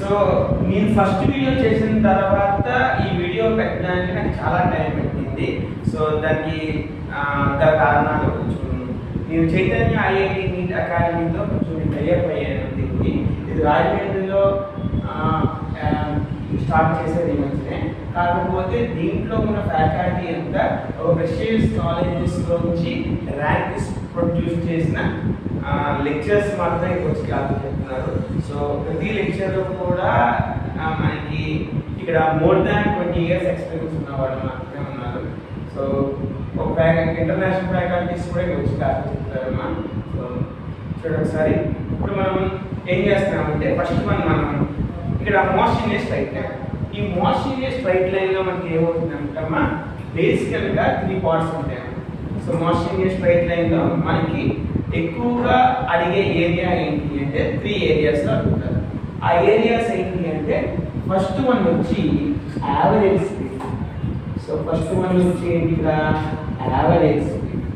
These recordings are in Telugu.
సో నేను ఫస్ట్ వీడియో చేసిన తర్వాత ఈ వీడియో పెట్టడానికి నాకు చాలా టైం పట్టింది. సో దానికి గల కారణాలు కొంచెం నేను చైతన్య ఐఐటి నీట్ అకాడమీతో కొంచెం టైఅప్ అయ్యాను. దీనికి ఇది రాజమండ్రిలో స్టార్ట్ చేసేది ఈ మధ్యనే. కాకపోతే దీంట్లో ఉన్న ఫ్యాకల్టీ అంతా ఒక ప్రెస్టీజియస్ కాలేజెస్లో నుంచి ర్యాంక్స్ ప్రొడ్యూస్ చేసిన లెక్చర్స్ మాత్రమే వచ్చి క్లాస్ చెప్తున్నారు. సో ప్రతి లెక్చర్లో కూడా మనకి ఇక్కడ మోర్ దాన్ 20 years ఎక్స్పీరియన్స్ ఉన్న వాళ్ళు మాత్రమే ఉన్నారు. సో ఒక ఇంటర్నేషనల్ ఫ్యాకల్టీస్ కూడా వచ్చి క్లాస్ చెప్తారమ్మా. సో చూడండి ఒకసారి. ఇప్పుడు మనం ఏం చేస్తున్నామంటే ఫస్ట్ మనం ఇక్కడ మోషన్లెస్ స్ట్రైట్ లైన్. ఈ మోషన్లెస్ స్ట్రైట్ లైన్లో మనకి ఏమవుతుందంటమ్మా, బేసికల్గా 3 parts ఉంటాయి. సో మోషన్లెస్ స్ట్రైట్ లైన్లో మనకి ఎక్కువగా అడిగే ఏరియా ఏంటి అంటే 3 areasలో అడుగుతారు. ఆ ఏరియాస్ ఏంటి అంటే ఫస్ట్ వన్ వచ్చి average speed. So first one వచ్చి ఏంటిగా యావరేజ్ స్పీడ్.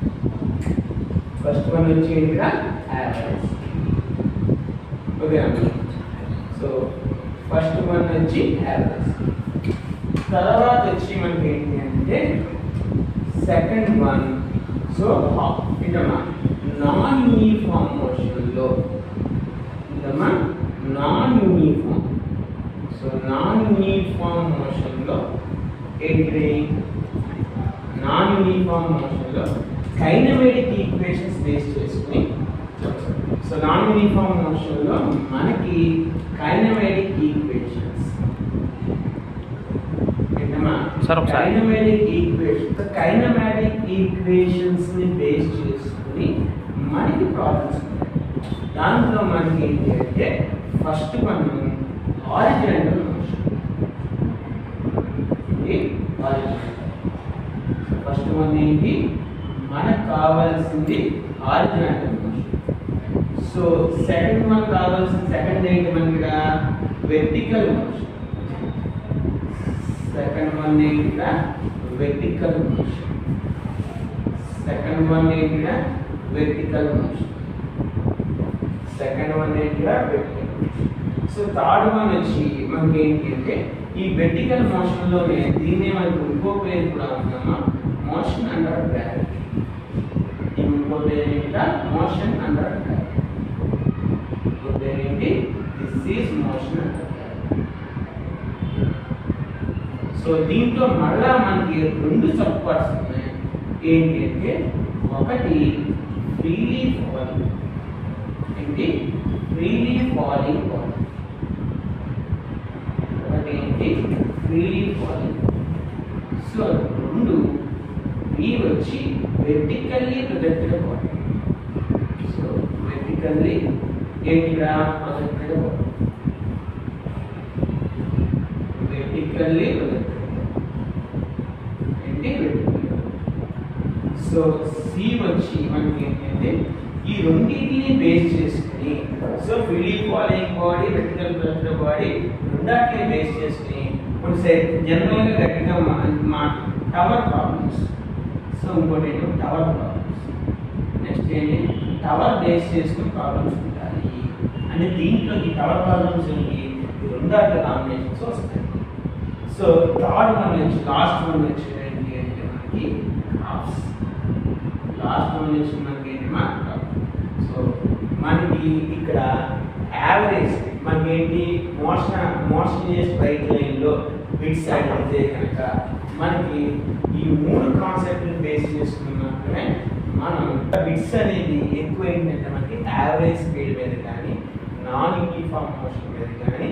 ఫస్ట్ వన్ వచ్చి ఏంటిగా యావరేజ్. ఓకే అండి. సో ఫస్ట్ వన్ వచ్చి యావరేజ్. తర్వాత వచ్చి మనకి ఏంటి అంటే సెకండ్ వన్. సో ఇదమ్మా నాన్ యూనిఫామ్ మోషన్లో, ఇదమ్మా non uniform. So non uniform మోషన్లో ఏంటి, నాన్ యూనిఫామ్ మోషన్లో కైనమేటిక్ ఈక్వేషన్స్ బేస్ చేసుకుని. సో నాన్ యూనిఫామ్ మోషన్లో మనకి కైనమేటిక్ ఈక్వేషన్స్ కైనమేటిక్ ఈక్వేషన్స్ ని బేస్ చేసుకుని మనకి ప్రాబ్లమ్స్ ఉంటాయి. దాంట్లో మనకి ఏంటి అంటే first one horizontal motion. First one ఏంటి, మనకు కావాల్సింది horizontal motion. So second one కావాల్సిన సెకండ్ ఏంటి మనకి వెర్టికల్ మోషన్. సెకండ్ వన్ ఏంటిగా వెర్టికల్ మోషన్. సెకండ్ వన్ ఏంటిగా వెర్టికల్ మోషన్. సెకండ్ వన్ ఏంటిగా vertical motion. So third one వచ్చి మనకి ఏంటి అంటే ఈ వెర్టికల్ మోషన్లోనే దీన్నే మనకు ఇంకో పేరు కూడా ఉందమ్మా, మోషన్ అండర్ గ్రావిటీ. ఇంకో పేరు ఏంటా మోషన్ అండర్ గ్రావిటీ. ఇంకో పేరు ఏంటి, this is motion under gravity. So దీంట్లో మళ్ళా మనకి 2 సబ్ పార్ట్స్ ఉన్నాయి. ఏంటి అంటే ఒకటి ఫ్రీలీ ఫాలింగ్. ఏంటి ఫ్రీలీ ఫాలింగ్ బాడీ. ఒకటి ఏంటి ఫ్రీలీ ఫాలింగ్. సో 2 ఈ వచ్చి vertically projected body. So vertically ఏంటిగా projected body. Vertically projected so C వచ్చి మనకి ఏంటంటే ఈ రెండింటిని బేస్ చేసుకుని, so freely falling body vertical projected body రెండాటిని బేస్ చేసుకుని కొన్ని జనరల్గా గట్టిగా టవర్ ప్రాబ్లమ్స్. సో ఇంకోటి ఏంటో టవర్ ప్రాబ్లమ్స్. నెక్స్ట్ ఏంటి టవర్ బేస్ చేసుకుని ప్రాబ్లమ్స్ ఉంటాయి. అంటే దీంట్లో ఈ టవర్ ప్రాబ్లమ్స్ రెండాటి కాంబినేషన్స్ వస్తాయి. సో థర్డ్ వన్ నుంచి లాస్ట్ వన్ నుంచి ఏంటి అంటే మనకి గ్రాఫ్స్. లాస్ట్ వన్ నుంచి మనకి ఏంటి సో మనకి ఇక్కడ యావరేజ్ మనకి ఏంటి మోషన్ స్ట్రైట్ లైన్లో బిట్స్ అడిగితే కనుక మనకి ఈ 3 కాన్సెప్ట్ని బేస్ చేసుకుని మాత్రమే మనం బిట్స్ అనేది ఎక్కువ ఏంటంటే మనకి యావరేజ్ స్పీడ్ మీద కానీ నాన్ యూనిఫామ్ మోషన్ మీద కానీ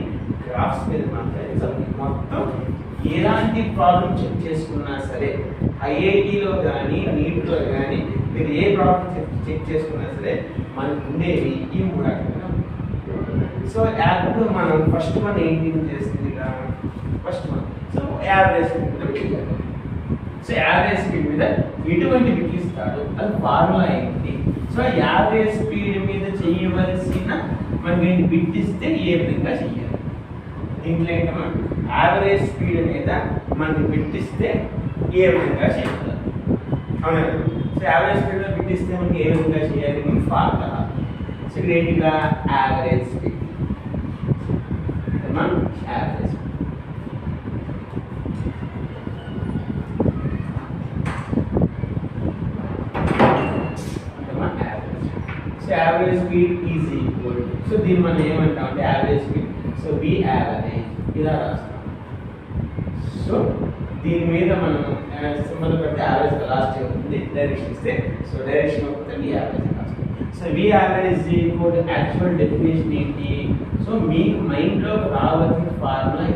గ్రాఫ్స్ మీద మాత్రమే చదువు. మొత్తం ఎలాంటి ప్రాబ్లం చెక్ చేసుకున్నా సరే ఐఐటిలో కానీ నీట్లో కానీ మీరు ఏ ప్రాబ్లం చెక్ చేసుకున్నా సరే మనకు ఉండేవి ఈ 3 రకాలుగా. సో యాప్లో మనం ఫస్ట్ వన్ ఏంటి చేస్తుంది first one. So average speed మీద పెట్టారు. సో యావరేజ్ స్పీడ్ మీద ఎటువంటి బిట్ ఇస్తాడు, అది ఫార్ములా ఏంటి. సో యావరేజ్ స్పీడ్ మీద చేయవలసిన మనకి బిట్ ఇస్తే ఏ విధంగా చెయ్యాలి. దీంట్లో ఏంటమ్మా యావరేజ్ స్పీడ్ మీద మనకి బిట్ ఇస్తే ఏ విధంగా చేయాలి. అవునా. సో యావరేజ్ స్పీడ్ మీద బిట్ ఇస్తే మనకి ఏ విధంగా చేయాలి ఫార్ములా. సో ఇక్కడ ఏంటిగా average speed average speed is equal, so దీన్ని మనం ఏమంటాం అంటే average speed, so v average ఇలా రాస్తాం. సో దీని మీద మనం సింబల్ పెడితే యావరేజ్ వెలాసిటీ అవుతుంది, డైరెక్షన్ ఇస్తే సో డైరెక్షన్ అవుతుంది వి యావరేజ్ రాస్తాం. So v average is equal actual definition ఏంటి, సో మీకు మైండ్లో రావాల్సిన formula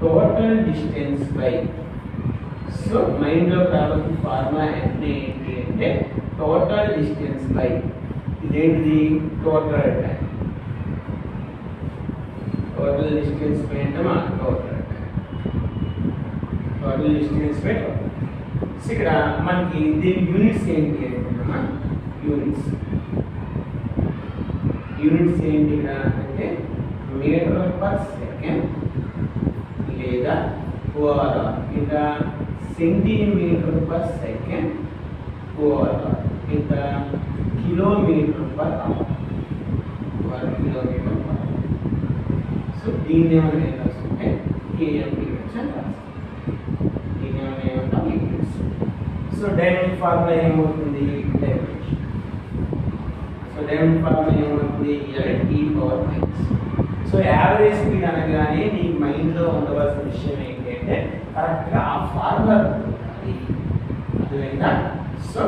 total distance by, so మైండ్లో రావాల్సిన ఫార్ములా ఏంటి అంటే టోటల్ డిస్టెన్స్ బై ఇదేంటిది total time, total distance by అంటే మా total distance by total. So ఇక్కడ మనకి దీని యూనిట్స్ ఏంటి అంటే యూనిట్స్ ఏంటి ఇక్కడ అంటే మీటర్ పర్ సెకండ్ లేదా ఇంకా సెంటీమీటర్ పర్ సెకండ్ ఇంకా kilometre per hour, kilometre per hour. So దీన్ని ఏమైనా ఏం రాస్తుంటే కేఎం యూనిట్స్ అని రాస్తాం. దీన్ని ఏమైనా ఏమంటాం యూనిట్స్. సో డైనమిక్ ఫార్ములా ఏమవుతుంది డైమెన్షన్. సో డైనమిక్ ఫార్ములా ఏమవుతుంది e power minus. So average speed అనగానే నీ మైండ్లో ఉండవలసిన విషయం ఏంటి అంటే కరెక్ట్గా ఆ ఫార్ములా గుర్తుండాలి, అర్థమైందా? So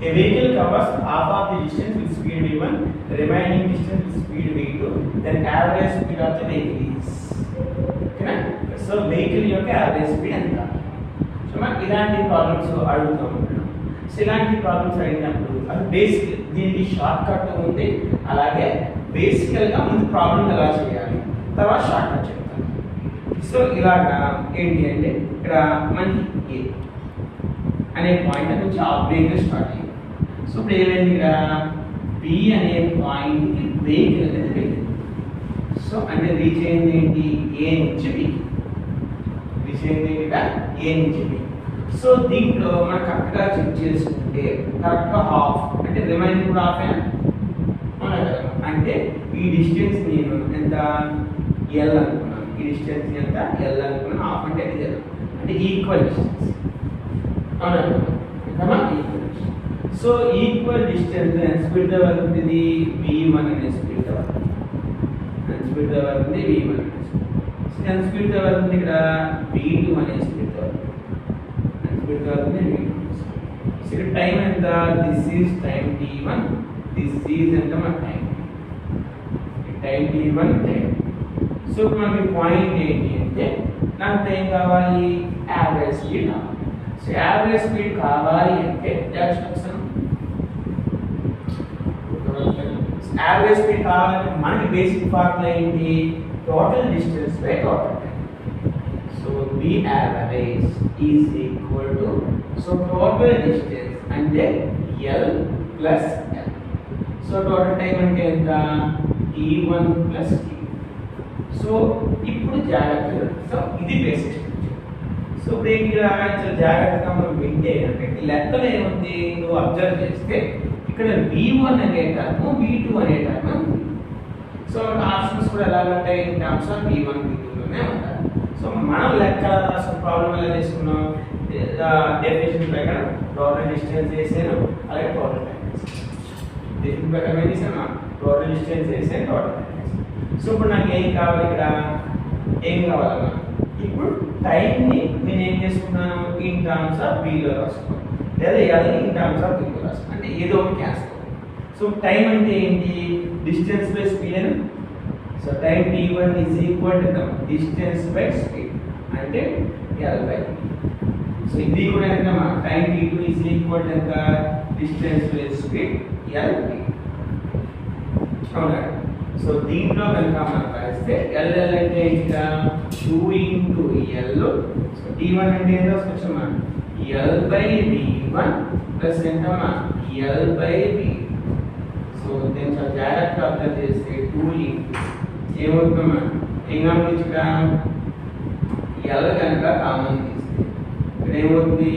a vehicle covers half of the distance with speed v1, the remaining distance with speed v2, then average speed of the vehicle is. Okay, so vehicle యొక్క average speed ఎంత? సో మనం ఇలాంటి ప్రాబ్లమ్స్ అడుగుతూ ఉంటాం. సో ఇలాంటి ప్రాబ్లమ్స్ అడిగినప్పుడు అది బేసిక్, దీనికి షార్ట్ కట్ ఉంది, అలాగే బేసికల్గా ముందు ప్రాబ్లం ఎలా చేయాలి తర్వాత షార్ట్ కట్ చెప్తాను. సో ఇలాగా ఏంటి అంటే ఇక్కడ మనకి ఏ అనే పాయింట్ నుంచి ఆబ్జెక్ట్ స్టార్ట్ అయ్యింది. సో ఇప్పుడు ఏమైంది ఇక్కడ బి అనే పాయింట్కి వెహికల్ అనేది వెళ్ళింది. సో అంటే రీచ్ అయింది ఏంటి ఏ నుంచి బి, రీచ్ అయింది ఇక్కడ ఏ నుంచి బి. సో దీంట్లో మనం కరెక్ట్గా చెక్ చేసుకుంటే కరెక్ట్గా హాఫ్ అంటే రిమైనింగ్ కూడా హాఫ్ అంటే ఈ డిస్టెన్స్ నేను ఎంత ఎల్ అనుకున్నాను, ఈ డిస్టెన్స్ ఎంత ఎల్ అనుకున్నాను, హాఫ్ అంటే ఇది అంటే equal distance. So equal distance ఎంత స్పీడ్ వెళ్తుంది v1 అనే స్పీడ్ వెళ్తుంది, ఎంత స్పీడ్ వెళ్తుంది v1 అనే స్పీడ్. ఎంత స్పీడ్ వెళ్తుంది ఇక్కడ v2 అనే స్పీడ్ వెళ్తుంది, ఎంత స్పీడ్ వెళ్తుంది v2. సో ఇక్కడ టైం ఎంత, this is time t1, this is ఎంత మన టైం t1 టైం. సో ఇప్పుడు మనకి పాయింట్ ఏంటి అంటే నాకు టైం కావాలి, యావరేజ్ స్పీడ్ కావాలి. సో యావరేజ్ స్పీడ్ కావాలి అంటే యావరేజ్ స్పీడ్ కావాలంటే మనకి బేసిక్ ఫార్ములా ఏంటి total distance by total time. So v average is equal to so total distance అంటే L plus L. So total time అంటే ఎంత t1 ప్లస్ t. సో ఇప్పుడు జాగ్రత్తగా, సో ఇది బేసిక్. సో ఇప్పుడు ఏంటి జాగ్రత్తగా మనం వింటే అంటే లెక్కలు ఏముంది నువ్వు అబ్జర్వ్ చేస్తే ఇక్కడ v1 అనే టర్మ్ v2 అనే టర్మ్ ఉంది. సో ఆప్షన్స్ కూడా ఎలా ఉంటాయి ఇన్ టర్మ్స్ ఆఫ్ v1 v2లోనే ఉంటాయి. సో మనం లెక్క రాసిన ప్రాబ్లం ఎలా తీసుకున్నాం డెఫినేషన్ ప్రకారం టోటల్ డిస్టెన్స్ వేసాను, అలాగే టోటల్ టైం డెఫినేషన్ ప్రకారం ఏం చేసాను టోటల్ డిస్టెన్స్ వేసాను, టోటల్ టైం. సో ఇప్పుడు నాకు ఏం కావాలి ఇక్కడ ఏం కావాలన్నా ఇప్పుడు టైంని నేను ఏం చేసుకున్నాను ఇన్ టర్మ్స్ ఆఫ్ వీలో రాసుకున్నాను లేదా ఎల్ ఇన్ టర్మ్స్ ఆఫ్ వీలో రాసుకున్నాను అంటే ఏదో ఒకటి క్యాన్సిల్. సో టైం అంటే ఏంటి distance by speed. So time t1 is equal to distance by speed అంటే ఎల్ బై. సో ఇది కూడా ఎంత time t2 is equal to ఎంత distance by speed L by. అవునా? సో దీంట్లో కనుక మనం రాస్తే ఎల్ అంటే ఏంటి 2 into L. So D1 అంటే ఏంటో చూసామా L by V1 plus ఎంతమా L by V. So దీని చాలా జాగ్రత్తగా అర్థం చేస్తే 2 into ఏమవుతుందమ్మా ఏం గమనించగా L కనుక కామన్ తీస్తే ఇక్కడ ఏమవుతుంది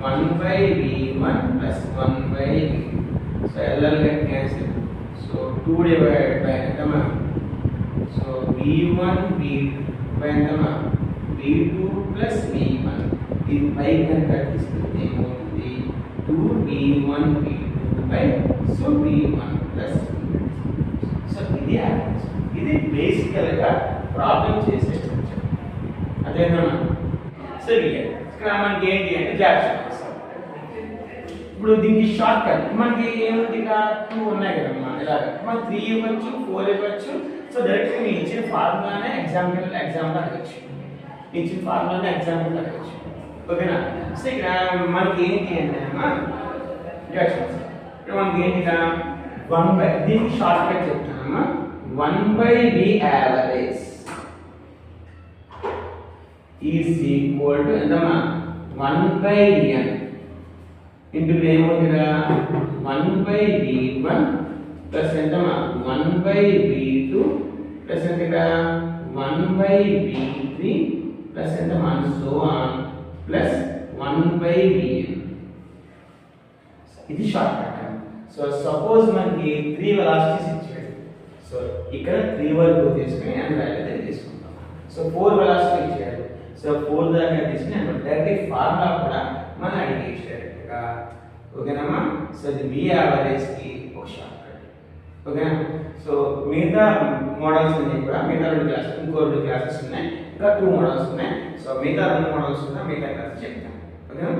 1 by V1 plus 1 by V. So L get cancel. So 2 divided by ఎంతమా so V1 V2 by ఎంతమా V2 plus V1 దీని పై కనుక తీసుకుంటే ఏమవుతుంది 2 V1 V2 by so V1 plus so ఇది ఆన్సర్. ఇది బేసికల్ గా ప్రాబ్లం చేసే స్ట్రక్చర్ అదేనా. సో ఇక్కడ మనకి ఏంటి అంటే జాగ్రత్త ఇప్పుడు దీనికి షార్ట్ కట్ మనకి ఏముంది ఇక 2 ఉన్నాయి కదమ్మా ఇలాగ మనం 3 ఇవ్వచ్చు 4 ఇవ్వచ్చు. సో డైరెక్ట్ మీ ఇచ్చిన ఫార్ములానే ఎగ్జాంపుల్ అడగచ్చు, ఇచ్చిన ఫార్ములానే ఎగ్జాంపుల్ అడగచ్చు. ఓకేనా. సో ఇక్కడ మనకి ఏంటి అంటే అమ్మా ఇక్కడ మనకి ఏంటి ఇక 1 బై దీనికి షార్ట్ కట్ చెప్తానమ్మా 1 by V average is equal to ఎంతమ్మా 1 by N into ఏమవుతుందా 1 by V1 plus ఎంతమ్మా 1 by V2 plus ఎంత 1 by V3 plus ఎంతమ్మా so on plus 1 by Vn. ఇది షార్ట్ కట్. సో సపోజ్ మనకి 3 వెలాసిటీస్ ఇచ్చాడు. సో ఇక్కడ 3 వరకు తీసుకుని అండ్ వాల్యూ తీసుకుంటాం. సో 4 వెలాసిటీ ఇచ్చాడు. సో 4 దాకా తీసుకుని అండ్ డైరెక్ట్ ఫార్ములా కూడా మనం అడిగేసి డైరెక్ట్గా. ఓకేనమ్మా. సో ఇది V యావరేజ్ కి ఒక షార్ట్ కట్. ఓకేనా. సో మిగతా మోడల్స్ అన్ని కూడా మిగతా 2 క్లాసెస్ ఇంకో 2 క్లాసెస్ ఉన్నాయి, ఇంకా 2 మోడల్స్ ఉన్నాయి. సో మిగతా 2 మోడల్స్ కూడా మిగతా క్లాసెస్ చెప్తాను. ఓకేనా.